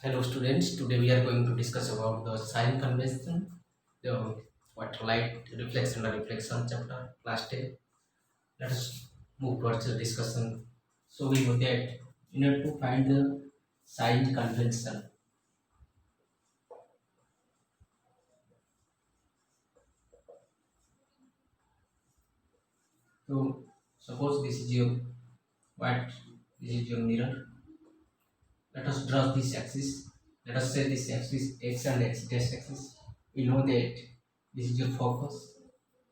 Hello students, today we are going to discuss about the sign convention, the what light reflection and reflection chapter last day. Let us move towards the discussion. So we know that in order to find the sign convention, so suppose this is your what this is your mirror. Let us draw this axis. Let us say this axis x and x dash axis. We know that this is your focus.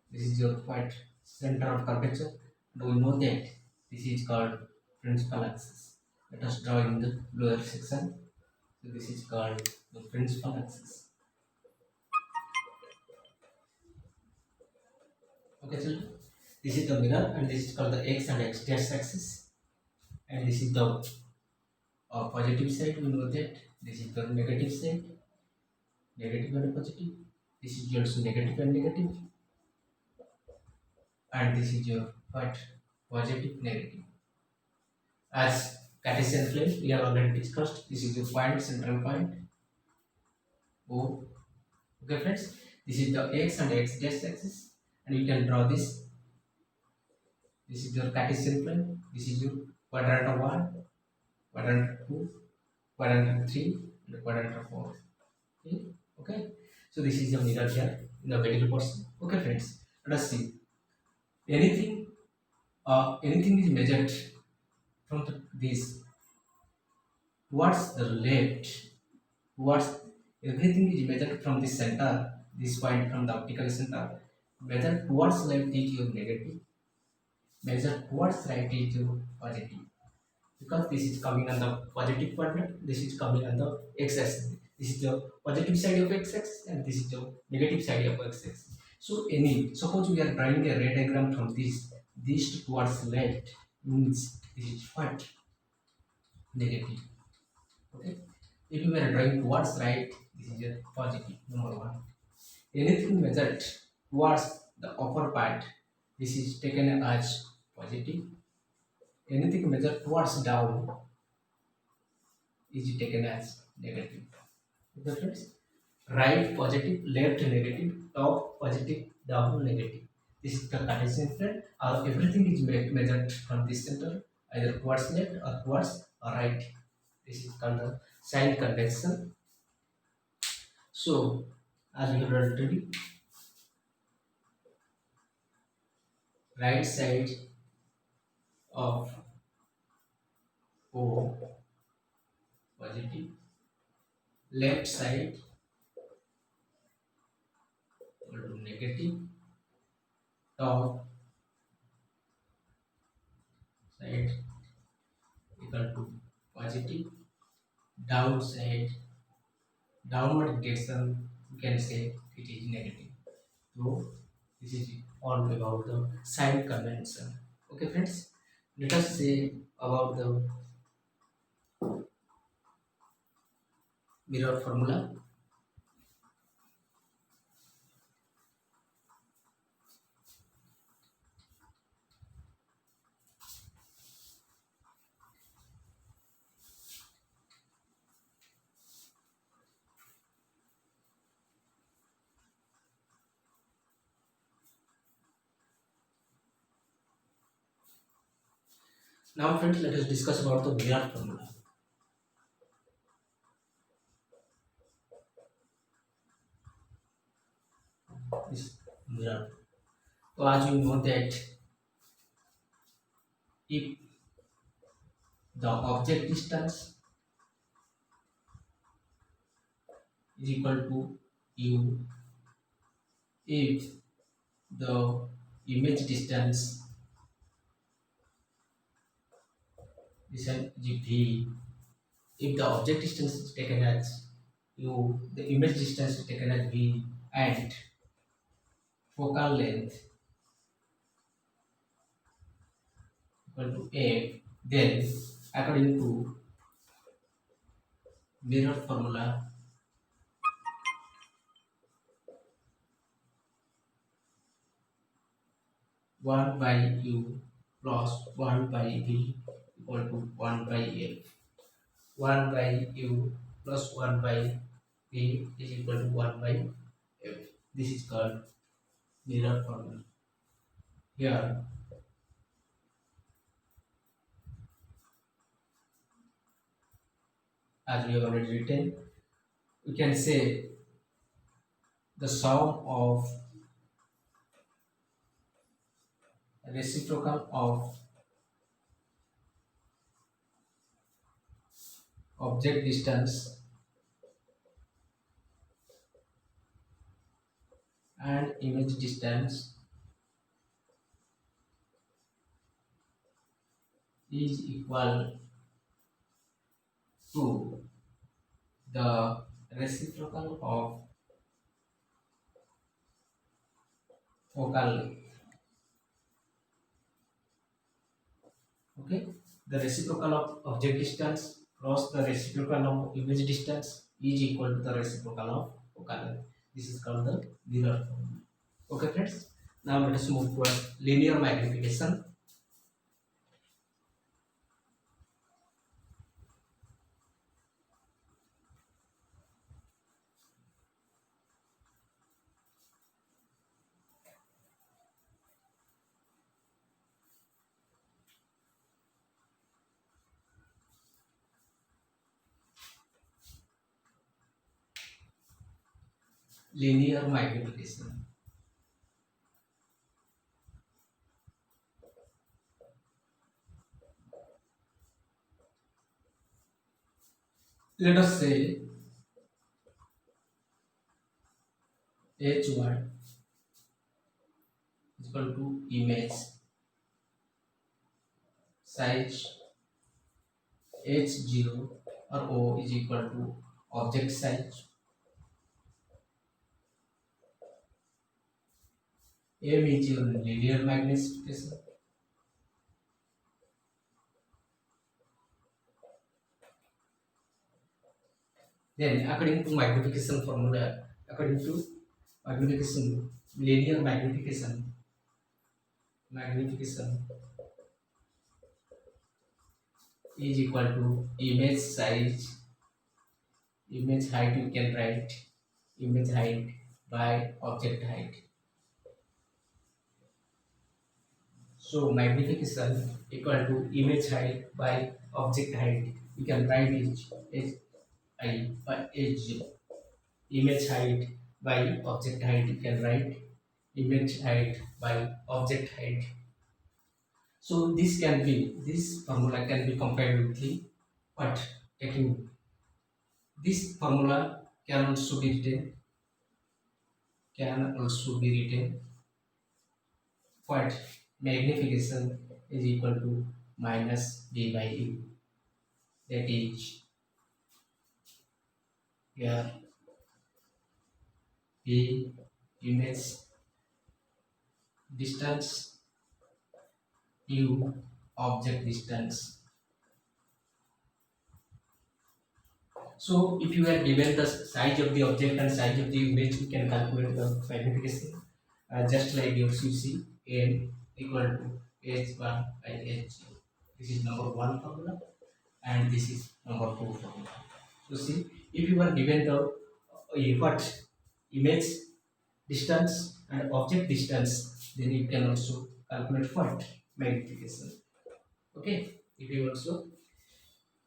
This is your point center of curvature. Do we know that this is called principal axis? Let us draw in the lower section. So this is called the principal axis. Okay, children. This is the mirror, and this is called the x and x dash axis. And this is the positive side. We know that this is the negative side, negative and positive. This is also negative and negative, and this is your what positive negative. As Cartesian plane, we have already discussed. This is the point, central point. O. Okay, friends. This is the x and x dash axis, and you can draw this. This is your Cartesian plane. This is your quadrant of one, quadrant of two, quadrant of three, and quadrant of four. Okay. Okay. So this is the mirror here in the middle portion. Okay, friends. Let us see. Anything, anything is measured from this towards the left, towards everything is measured from the center, this point from the optical center. Whether towards left is your negative, measure towards right is your positive. Because this is coming on the positive quadrant, this is coming on the x-axis. This is the positive side of x-axis and this is the negative side of x-axis. So any suppose we are drawing a ray diagram from this towards left means this is what negative. Okay. If you are drawing towards right, this is a positive number one. Anything measured towards the upper part, this is taken as positive. Anything measured towards down is taken as negative. Okay, friends? Right positive, left negative, top positive, down negative. This is the Cartesian plane. Everything is measured from this center, either towards left or towards right. This is called the sign convention. So, as we have already, right side of O positive, left side equal to negative, top side equal to positive, downside, downward direction, you can say it is negative. So, this is all about the sign convention. Okay, friends, let us say about the mirror formula. Now, friends, let us discuss about the mirror formula. This mirror. So, as you know that if the object distance is equal to u, if the image distance is v, if the object distance is taken as u, the image distance is taken as v, and focal length equal to f, then according to mirror formula, 1 by u plus 1 by v equal to 1 by f. 1 by u plus 1 by P is equal to 1 by F. This is called mirror formula. Here, as we have already written, we can say the sum of reciprocal of object distance and image distance is equal to the reciprocal of focal length. Okay, the reciprocal of object distance cross the reciprocal of image distance is equal to the reciprocal of focal length. This is called the mirror formula. Okay, friends. Now let us move towards linear magnification. Linear magnification. Let us say H1 is equal to image size, H0 or O is equal to object size, M is your linear magnification, then according to magnification formula, according to magnification, linear magnification is equal to image size, image height you can write, image height by object height. So magnification equal to image height by object height. You can write it as I by H0. Image height by object height. You can write image height by object height. So this formula can be compared with the, but taking this formula can also be written what magnification is equal to minus b by u, that is here b image distance, u object distance. So if you are given the size of the object and size of the image, you can calculate the magnification. Just like you see n equal to h1 by h0. This is number one formula and this is number two formula. So see, if you are given the what image distance and object distance, then you can also calculate what magnification. Okay, if you also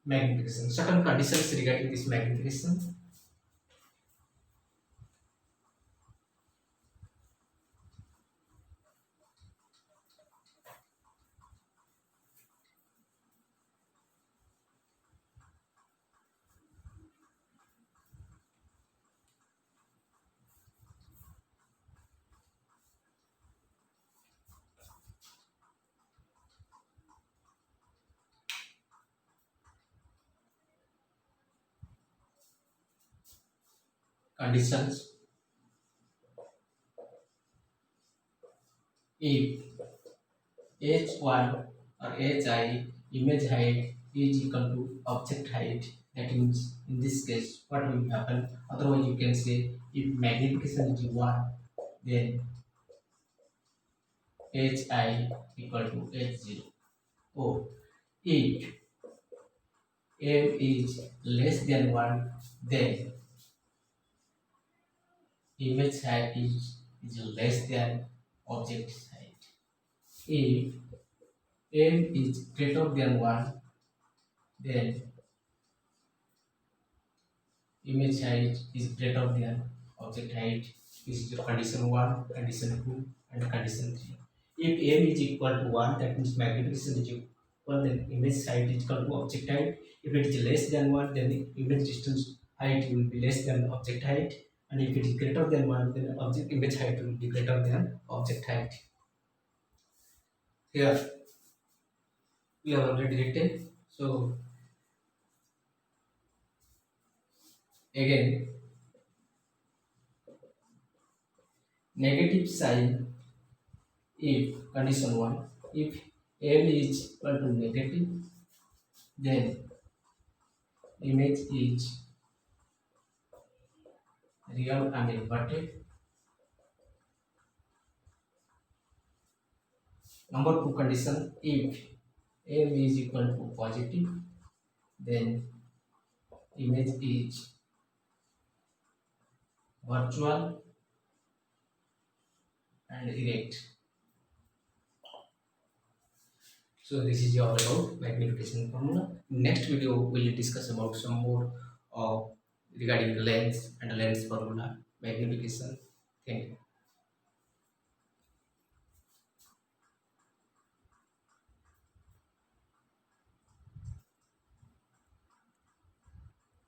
magnification, certain conditions regarding this magnification. Conditions, if h1 or hi image height is equal to object height, that means in this case what will happen, otherwise you can say if magnification is 1, then hi equal to h0. Oh, if m is less than 1, then image height is less than object height. If m is greater than 1, then image height is greater than object height. This is your condition 1, condition 2, and condition 3. If m is equal to 1, that means magnification is equal, then image height is equal to object height. If it is less than 1, then the image distance height will be less than object height. And if it is greater than 1, then object image height will be greater than object height. Here we have already written. So again, negative sign if condition 1, if m is equal to negative, then image is real and inverted. Number 2 condition, if m is equal to positive, then image is virtual and erect. So this is all about magnification formula. Next video we will discuss about some more regarding lens and lens formula magnification. Thank you.